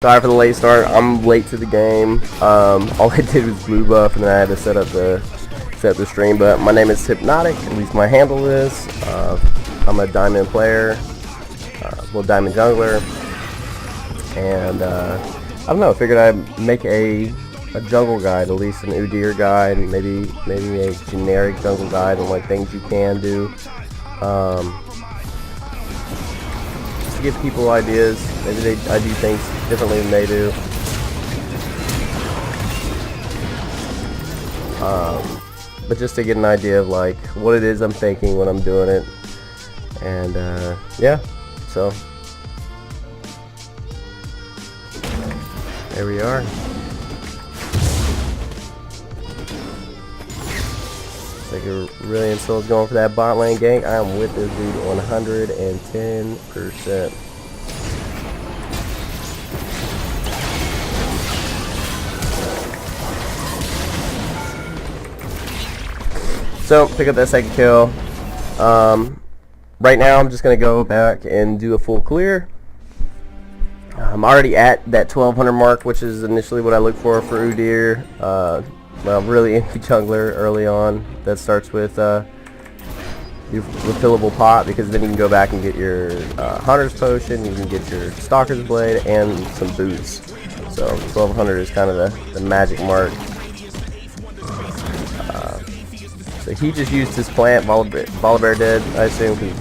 Sorry for the late start. I'm late to the game. All I did was blue buff, and then I had to set up the stream. But my name is Hypnotic. At least my handle is. I'm a diamond player, well, diamond jungler, and I don't know. I figured I'd make a jungle guide, at least an Udyr guide, and maybe a generic jungle guide on like things you can do. To give people ideas. Maybe I do things differently than they do. But just to get an idea of like what it is I'm thinking when I'm doing it. And yeah, so there we are. Like a really insult's going for that bot lane gank. I am with this dude 110%. So pick up that second kill. Right now I'm just gonna go back and do a full clear. I'm already at that 1200 mark, which is initially what I look for Udyr. Well, really any jungler early on that starts with your refillable pot, because then you can go back and get your hunter's potion, you can get your stalker's blade, and some boots. So 1200 is kind of the magic mark. So he just used his plant. Volibear dead, I assume, because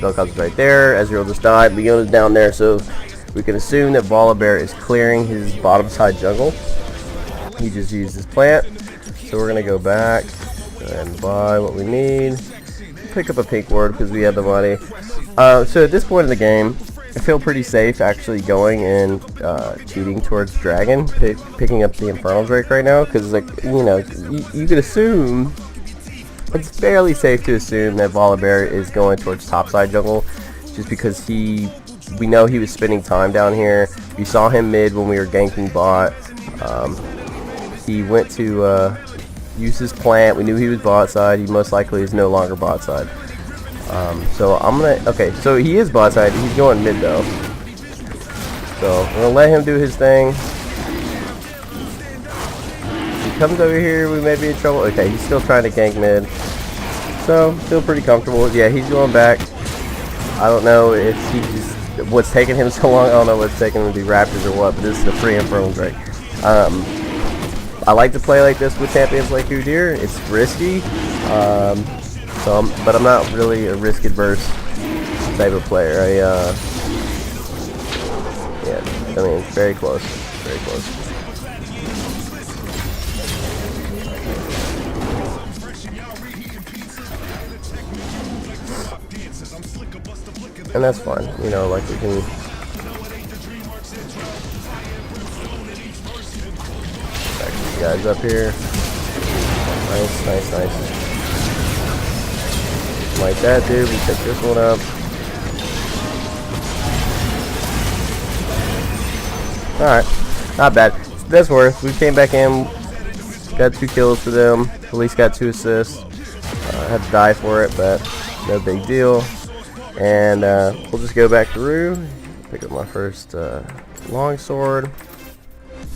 Vel'Koz's right there. Ezreal just died. Leona's down there, so we can assume that Volibear is clearing his bottom side jungle. He just used his plant. So we're gonna go back and buy what we need. Pick up a pink ward because we have the money. So at this point in the game, I feel pretty safe actually going and cheating towards dragon, picking up the Infernal Drake right now, because like you could assume. It's fairly safe to assume that Volibear is going towards topside jungle, just because we know he was spending time down here. We saw him mid when we were ganking bot. He went to use his plant. We knew he was bot side. He most likely is no longer bot side. So I'm gonna, okay, so he is bot side. He's going mid though. So we're gonna let him do his thing. Comes over here, we may be in trouble. Okay, he's still trying to gank mid, so feel pretty comfortable. Yeah, he's going back. I don't know if he's what's taking him so long. I don't know what's taking him to do Raptors or what, but this is a free Infernal Drake. I like to play like this with champions like Udyr. It's risky, but I'm not really a risk adverse type of player. Yeah, I mean, it's very close, very close. And that's fine, like we can back these guys up here. Nice. Like that, dude. We pick this one up. Alright, not bad. That's worth. We came back in, got 2 kills for them, at least got 2 assists. I had to die for it, but no big deal. And we'll just go back through, pick up my first longsword.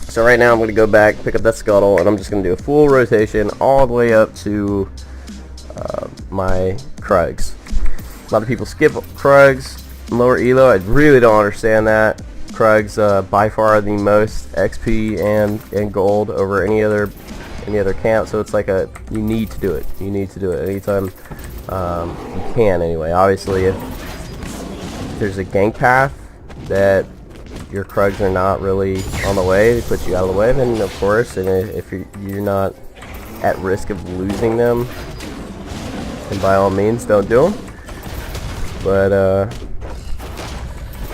So right now I'm going to go back, pick up that scuttle, and I'm just going to do a full rotation all the way up to my Krugs. A lot of people skip Krugs, lower elo. I really don't understand that. Krugs by far the most XP and gold over any other camp, so it's like you need to do it. You need to do it anytime you can anyway. Obviously, if there's a gank path that your Krugs are not really on the way, they put you out of the way, then of course, and if you're not at risk of losing them, then by all means don't do them. But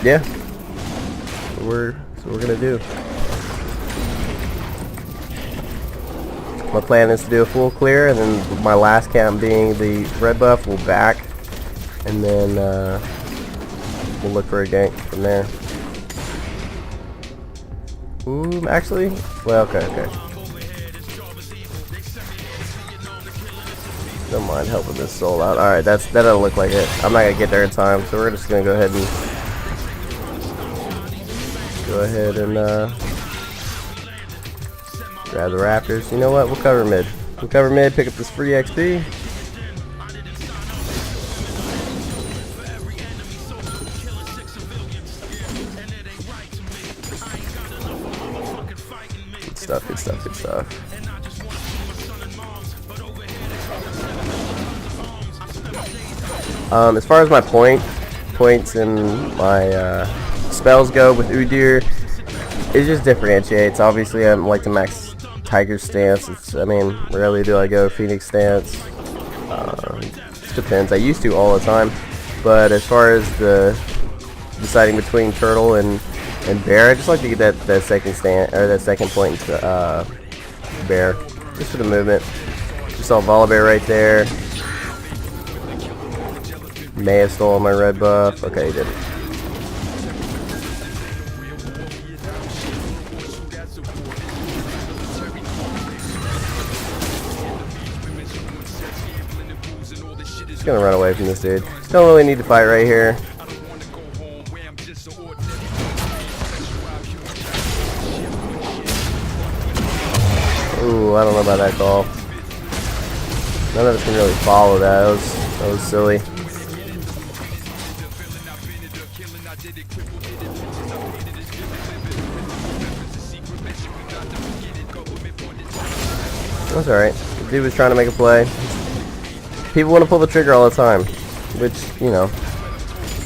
yeah, that's what we're gonna do. My plan is to do a full clear, and then my last camp being the red buff, we'll back, and then we'll look for a gank from there. Ooh, actually, well, okay. Don't mind helping this soul out. Alright, that doesn't look like it. I'm not gonna get there in time, so we're just gonna go ahead and go ahead and grab the Raptors. You know what? We'll cover mid. We'll cover mid, pick up this free XP. Good stuff, good stuff, good stuff. As far as my points and my spells go with Udyr, it just differentiates. Obviously, I like to max Tiger stance. I mean, rarely do I go Phoenix stance. It depends. I used to all the time, but as far as the deciding between Turtle and Bear, I just like to get that second stand or that second point into Bear, just for the movement. Just saw Volibear right there. May have stolen my red buff. Okay, he didn't. Just gonna run away from this dude. Don't really need to fight right here. Ooh, I don't know about that call. None of us can really follow that. That was silly. That's alright. The dude was trying to make a play. People want to pull the trigger all the time, which,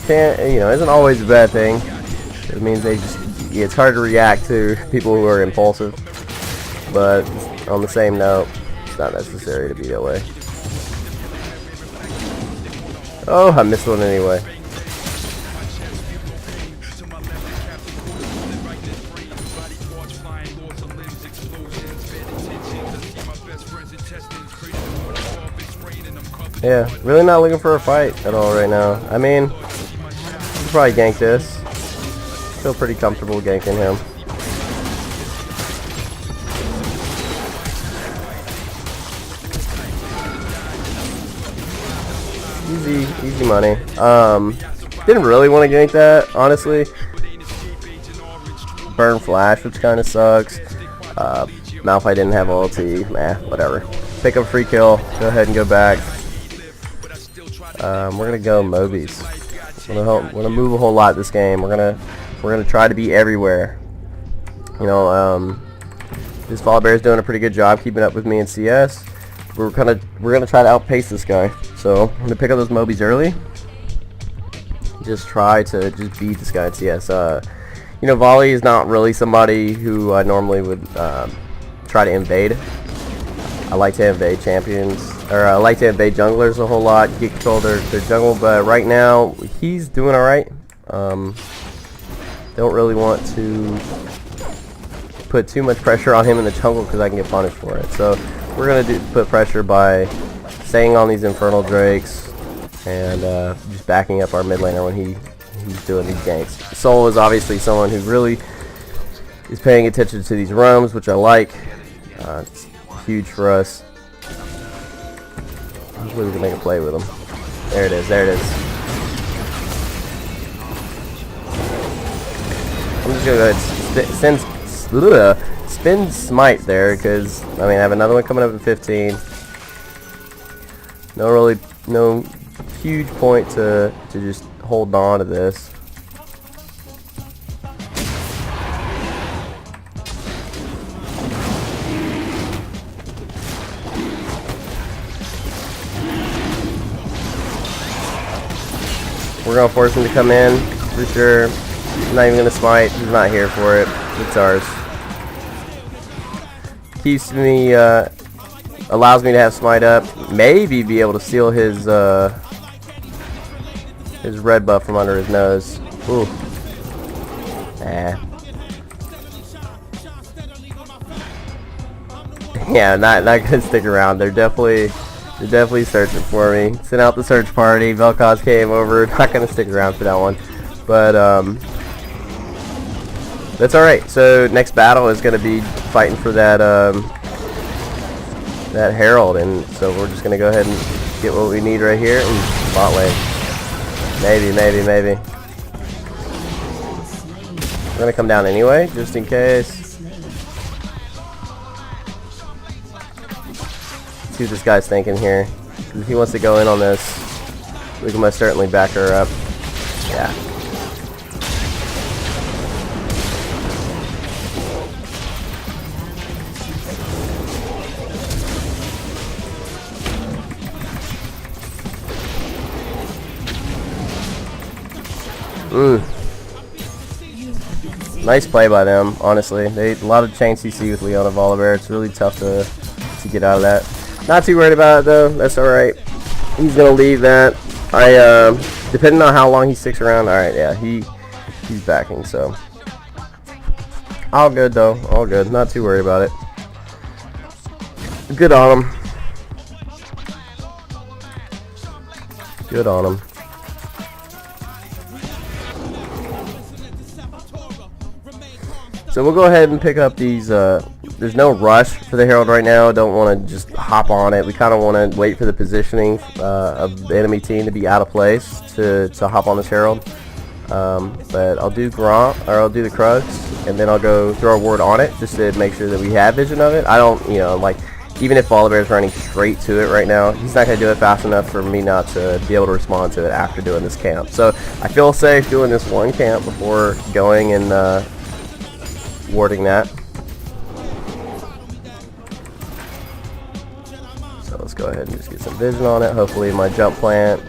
isn't always a bad thing. It means it's hard to react to people who are impulsive. But on the same note, it's not necessary to be that way. Oh, I missed one anyway. Yeah, really not looking for a fight at all right now. I mean, you could probably gank this. Feel pretty comfortable ganking him. Easy money. Didn't really want to gank that, honestly. Burn flash, which kind of sucks. Malphite didn't have ulti. Whatever. Pick up free kill. Go ahead and go back. We're gonna go Mobies. We're gonna move a whole lot this game. We're gonna try to be everywhere. This Volibear is doing a pretty good job keeping up with me in CS. We're gonna try to outpace this guy. So I'm gonna pick up those Mobies early. Just try to beat this guy in CS. Volley is not really somebody who I normally would try to invade. I like to invade champions, or I like to invade junglers a whole lot, get control of their jungle, but right now, he's doing alright. Don't really want to put too much pressure on him in the jungle because I can get punished for it. So we're going to put pressure by staying on these Infernal Drakes and just backing up our mid laner when he's doing these ganks. Soul is obviously someone who really is paying attention to these roams, which I like. It's huge for us. Hopefully we can make a play with him. There it is. I'm just gonna go ahead and spin smite there because I have another one coming up at 15. No huge point to just hold on to this. We're going to force him to come in, for sure. I'm not even going to smite. He's not here for it. It's ours. Keeps me, allows me to have smite up. Maybe be able to steal his red buff from under his nose. Ooh. Yeah, not going to stick around. They're definitely searching for me. Sent out the search party. Vel'Koz came over. Not gonna stick around for that one, but that's all right. So next battle is gonna be fighting for that that Herald, and so we're just gonna go ahead and get what we need right here and bot lane. Maybe. We're gonna come down anyway, just in case. See what this guy's thinking here. If he wants to go in on this, we can most certainly back her up. Yeah. Nice play by them, honestly. A lot of chain CC with Leona Volibear. It's really tough to get out of that. Not too worried about it though. That's alright. He's gonna leave that. Depending on how long he sticks around. Alright, yeah, he's backing, so all good though. All good. Not too worried about it. Good on him. Good on him. So we'll go ahead and pick up these. There's no rush for the Herald right now. Don't want to just hop on it. We kind of want to wait for the positioning of the enemy team to be out of place to hop on this Herald. But I'll do Grant, or I'll do the Krugs, and then I'll go throw a ward on it just to make sure that we have vision of it. I don't, like, even if Volibear is running straight to it right now, he's not going to do it fast enough for me not to be able to respond to it after doing this camp. So I feel safe doing this one camp before going and warding that. So let's go ahead and just get some vision on it. Hopefully my jump plant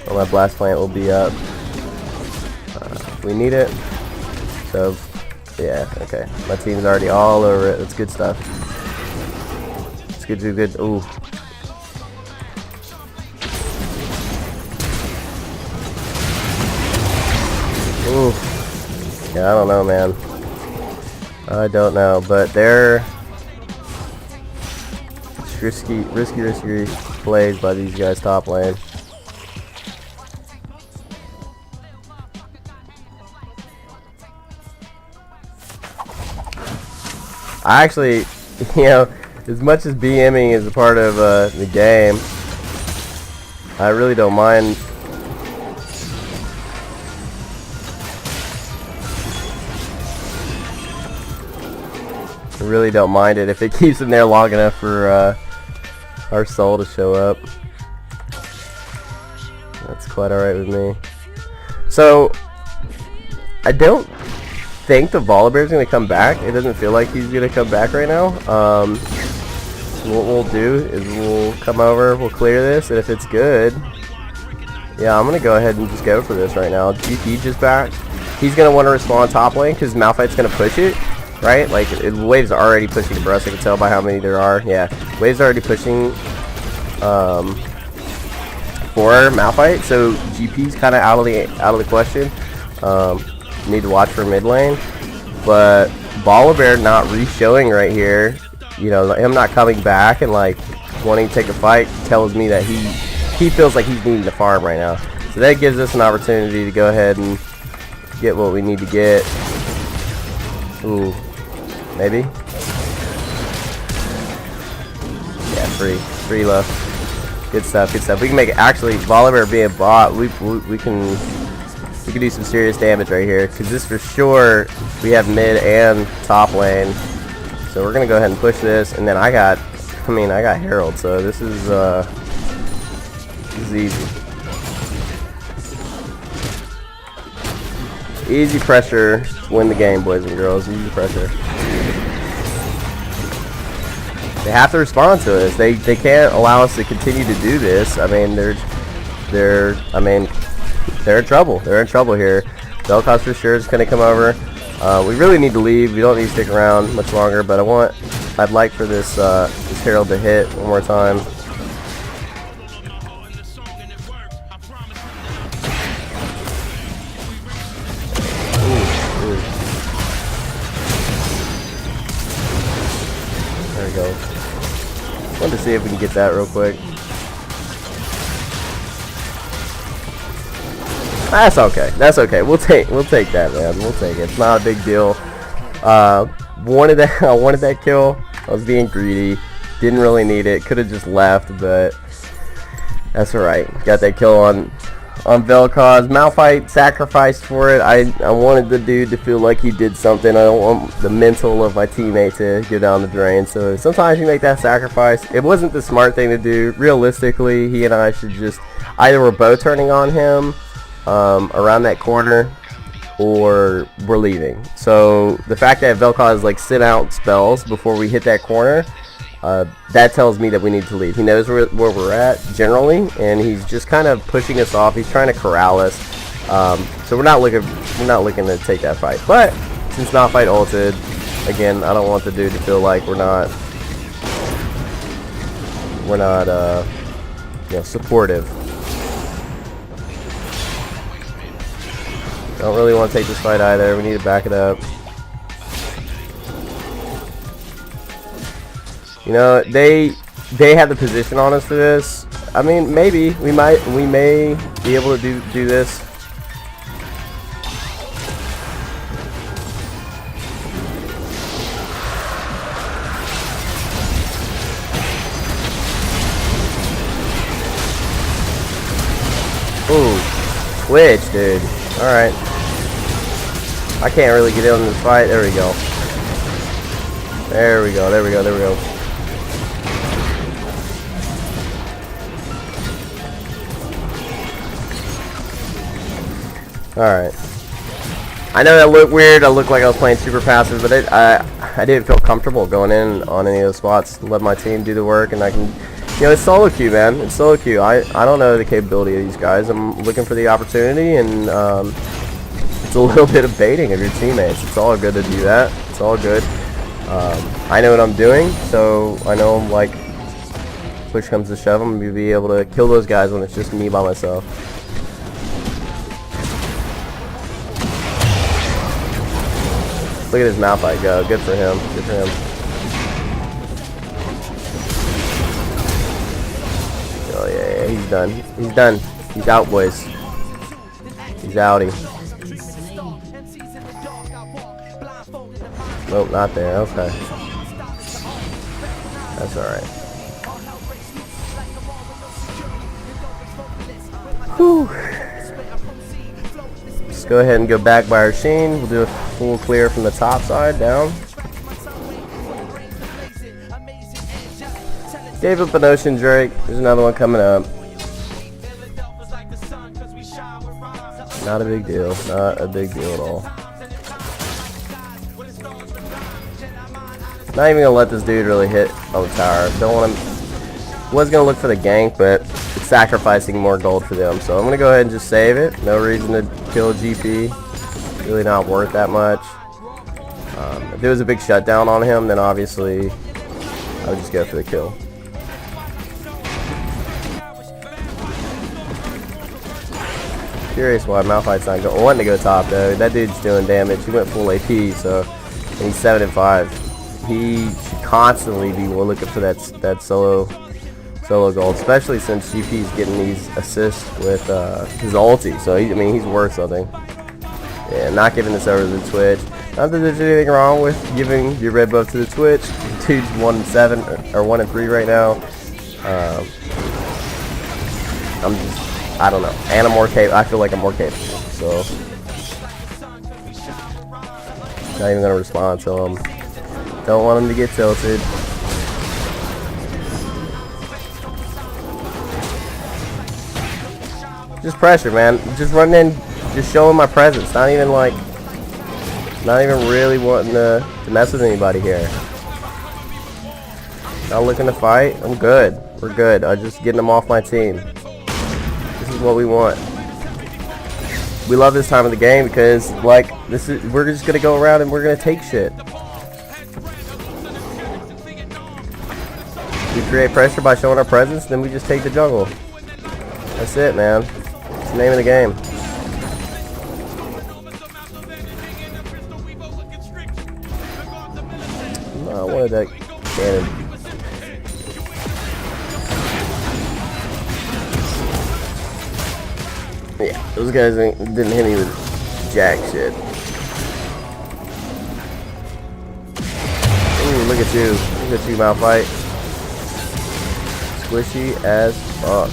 or my blast plant will be up if we need it. So yeah, okay, my team's already all over it. That's good stuff. It's good, good. Ooh. Ooh. Yeah, I don't know, man. I don't know, but they're risky plays by these guys top lane. I actually, as much as BMing is a part of the game, I really don't mind. I really don't mind it if it keeps them there long enough for our soul to show up. That's quite alright with me. So I don't think the Volibear is going to come back. It doesn't feel like he's going to come back right now. What we'll do is we'll come over, we'll clear this, and if it's good, yeah, I'm going to go ahead and just go for this right now. GP just back. He's going to want to respond top lane because Malphite's going to push it. Right? Like, Wave's already pushing the Burst. I can tell by how many there are. Yeah, Wave's already pushing for Malphite, so GP's kind of out of the question. Need to watch for mid lane, but Volibear not re-showing right here. Him not coming back and like wanting to take a fight tells me that he feels like he's needing to farm right now. So that gives us an opportunity to go ahead and get what we need to get. Ooh. Maybe? Yeah, free left. Good stuff, good stuff. We can make it, actually, Volibear being bot, we can do some serious damage right here, because this for sure, we have mid and top lane. So we're gonna go ahead and push this, and then I got Herald, so this is easy. Easy pressure to win the game, boys and girls. Easy pressure. They have to respond to us. They can't allow us to continue to do this. I mean, they're in trouble. They're in trouble here. Vel'Koz for sure is going to come over. We really need to leave. We don't need to stick around much longer. But I'd like for this Herald to hit one more time. There we go. Wanted to see if we can get that real quick. That's okay. That's okay. We'll take that, man. We'll take it. It's not a big deal. I wanted that kill. I was being greedy. Didn't really need it. Could have just left, but that's alright. Got that kill on on Vel'Koz. Malphite sacrificed for it. I wanted the dude to feel like he did something. I don't want the mental of my teammate to go down the drain. So sometimes you make that sacrifice. It wasn't the smart thing to do. Realistically, he and I should just either we're both turning on him around that corner, or we're leaving. So the fact that Vel'Koz like sit out spells before we hit that corner, that tells me that we need to leave. He knows where we're at generally, and he's just kind of pushing us off. He's trying to corral us. So we're not looking to take that fight. But since Malphite ulted, again, I don't want the dude to feel like we're not supportive. Don't really want to take this fight either. We need to back it up. You know, they have the position on us for this. I mean, maybe we may be able to do this. Ooh, Twitch, dude. All right. I can't really get in on this fight. There we go. There we go. There we go. There we go. Alright. I know that looked weird. I looked like I was playing super passive, but I didn't feel comfortable going in on any of those spots. Let my team do the work, and I can... You know, it's solo queue, man. It's solo queue. I don't know the capability of these guys. I'm looking for the opportunity, and it's a little bit of baiting of your teammates. It's all good to do that. It's all good. I know what I'm doing, so I know, like, push comes to shove, I'm going to be able to kill those guys when it's just me by myself. Look at his Malphite go. Good for him. Good for him. Oh, yeah, he's done. He's done. He's out, boys. He's outie. Nope, not there. Okay. That's alright. Whew. Let's go ahead and go back by our Sheen. We'll do a full clear from the top side down. Gave up an Ocean Drake. There's another one coming up. Not a big deal. Not a big deal at all. Not even gonna let this dude really hit on the tower. Don't want him. Was gonna look for the gank, but it's sacrificing more gold for them. So I'm gonna go ahead and just save it. No reason to kill GP. Really not worth that much. If there was a big shutdown on him, then obviously I would just go for the kill. Curious why Malphite's not wanting to go top though. That dude's doing damage. He went full AP, so and he's 7-5. He should constantly be looking for that solo gold, especially since GP's getting these assists with his ulti. So I mean, he's worth something. Yeah, not giving this over to the Twitch. Not that there's anything wrong with giving your red buff to the Twitch. Dude's 1-7 or 1-3 right now. I'm just, I don't know. And I'm more capable. I feel like I'm more capable. So not even gonna respond to him. Don't want him to get tilted. Just pressure, man. Just run in, just showing my presence. Not even really wanting to mess with anybody here. Not looking to fight. I'm good. We're good. I'm just getting them off my team. This is what we want. We love this time of the game because, like, we're just gonna go around and we're gonna take shit. We create pressure by showing our presence, then we just take the jungle. That's it, man. It's the name of the game. No, I wanted that cannon. Yeah, those guys didn't hit me with jack shit. Ooh, look at you. Look at you, Malphite. Squishy as fuck.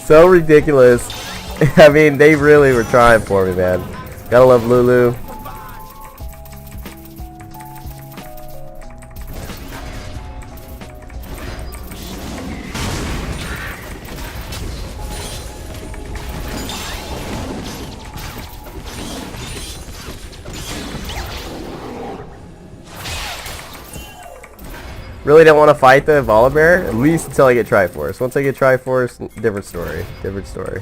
So ridiculous. I mean, they really were trying for me, man. Gotta love Lulu. Really don't want to fight the Volibear, at least until I get Triforce. Once I get Triforce, different story. Different story.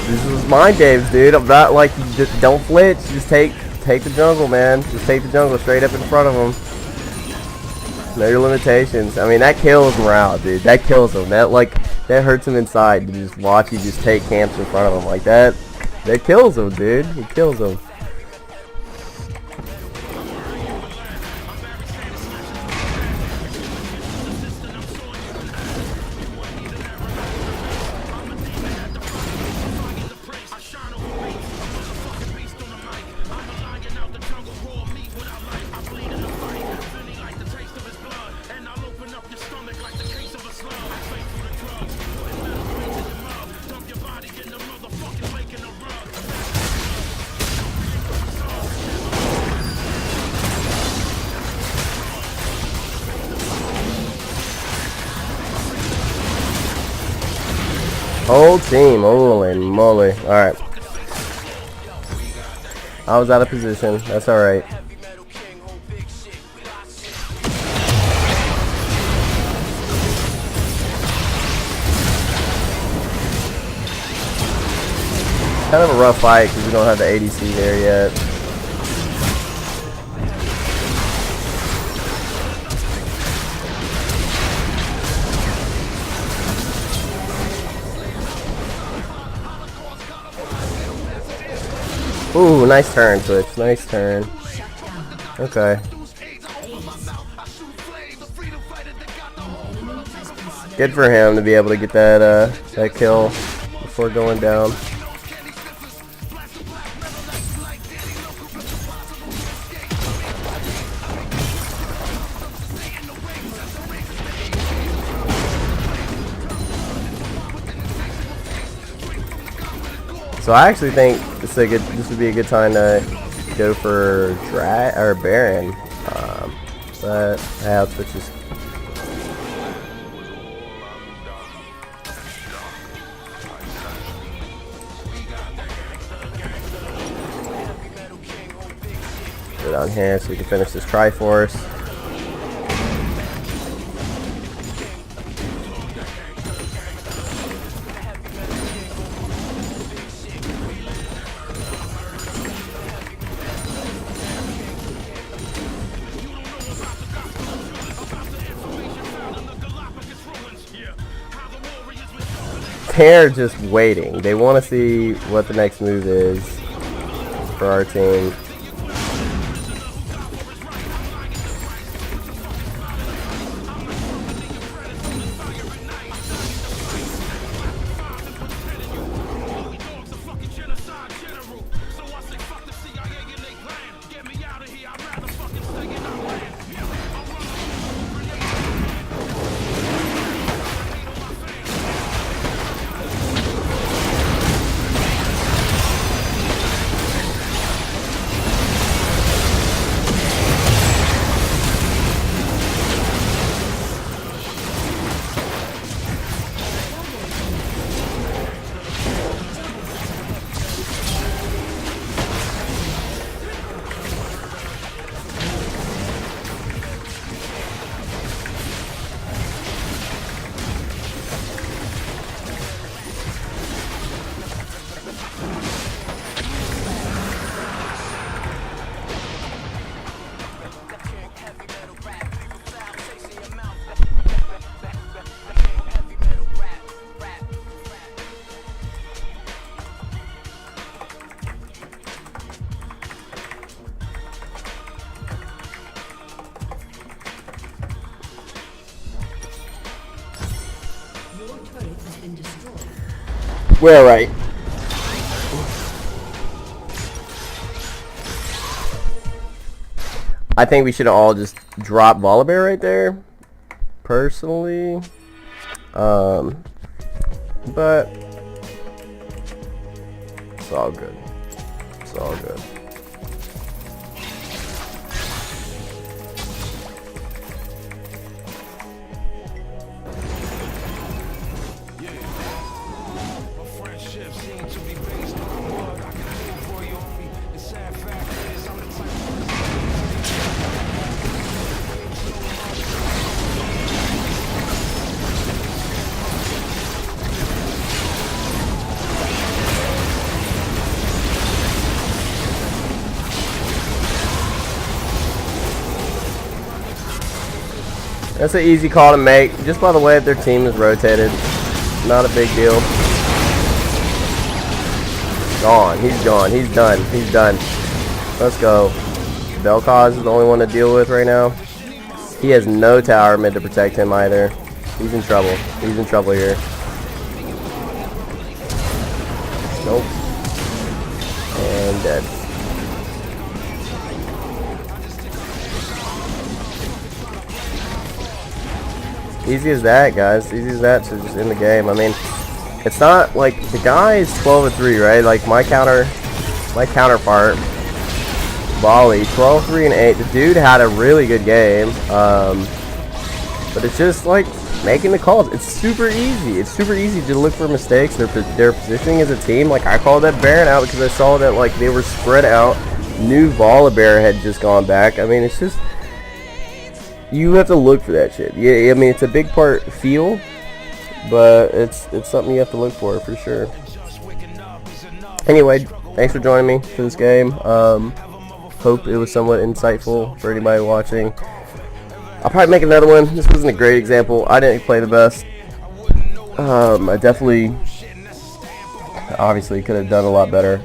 This is mind games, dude. I'm not like, just don't flinch. Just take the jungle, man. Just take the jungle straight up in front of them. Know your limitations. I mean, that kills morale, dude. That kills them. That hurts him inside to just watch you just take camps in front of him like that. That kills him, dude. It kills him. Whole team, holy moly. Alright. I was out of position. That's alright. Kind of a rough fight because we don't have the ADC there yet. Ooh, nice turn, Twitch. Nice turn. Okay. Good for him to be able to get that that kill before going down. So I actually think this would be a good time to go for Baron, but I'll switch this. Go down here so we can finish this Triforce. They're just waiting. They want to see what the next move is for our team. We're right. I think we should all just drop Volibear right there, personally. But it's all good. It's all good. That's an easy call to make, just by the way that their team is rotated. Not a big deal. Gone. He's gone. He's done. He's done. Let's go. Vel'Koz is the only one to deal with right now. He has no tower mid to protect him either. He's in trouble. He's in trouble here. Nope. And dead. Easy as that, guys. Easy as that to just end the game. I mean, it's not like the guy is 12-3, right? Like my counterpart, Volley, 12-3 and 8. The dude had a really good game, but it's just like making the calls. It's super easy. It's super easy to look for mistakes. Their positioning as a team. Like I called that Baron out because I saw that like they were spread out. New Volibear had just gone back. I mean, it's just. You have to look for that shit. Yeah, I mean it's a big part feel, but it's something you have to look for sure. Anyway, thanks for joining me for this game. Hope it was somewhat insightful for anybody watching. I'll probably make another one. This wasn't a great example. I didn't play the best. I definitely, obviously, could have done a lot better.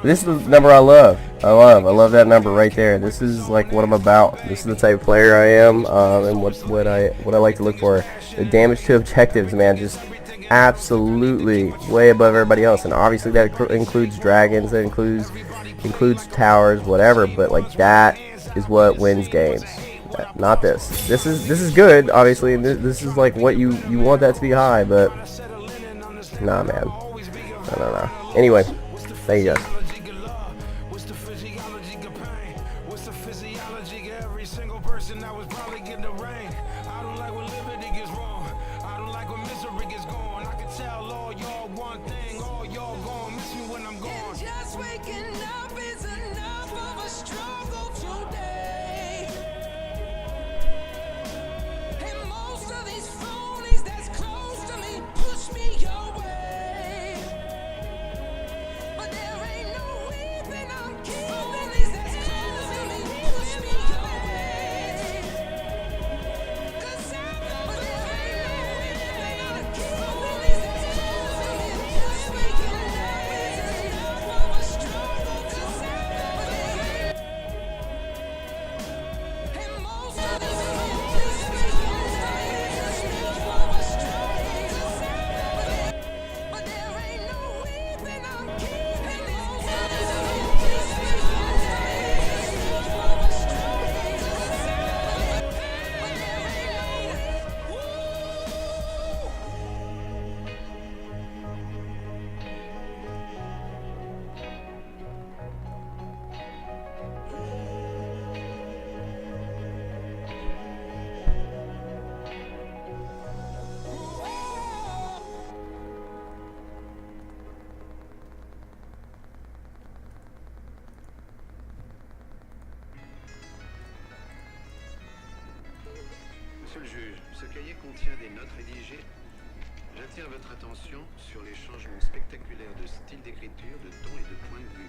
This is the number I love. I love that number right there. This is like what I'm about. This is the type of player I am, and what I like to look for. The damage to objectives, man, just absolutely way above everybody else. And obviously that includes dragons, that includes towers, whatever. But like that is what wins games. Not this. This is good, obviously. And this is like what you want that to be high, but nah, man. No. Anyway, thank you guys. Just waking up is enough of a struggle today. And most of these phonies that's close to me push me away. But there ain't no weeping, I'm keeping these that's close to me push me away. 'Cause but there ain't no weeping, I'm keeping these that's close to me just waking up is enough of a struggle today. And most of these phonies that's close to me push me away. But there ain't no weeping, I'm keeping these that's close to me push me away. But there ain't no Monsieur le juge, ce cahier contient des notes rédigées. J'attire votre attention sur les changements spectaculaires de style d'écriture, de ton et de point de vue.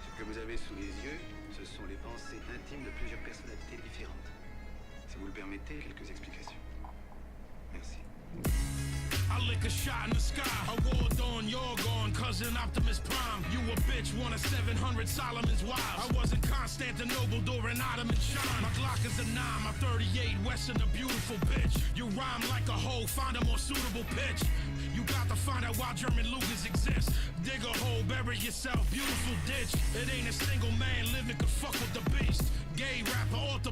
Ce que vous avez sous les yeux, ce sont les pensées intimes de plusieurs personnalités différentes. Si vous le permettez, quelques explications. Merci. I lick a shot in the sky. A war dawn, you're gone, cousin Optimus Prime. You a bitch, one of 700 Solomon's wives. I wasn't Constantinople during Ottoman shine. My Glock is a 9, my 38 Western, a beautiful bitch. You rhyme like a hoe, find a more suitable pitch. You got to find out why German Lucas exists. Dig a hole, bury yourself, beautiful ditch. It ain't a single man living could fuck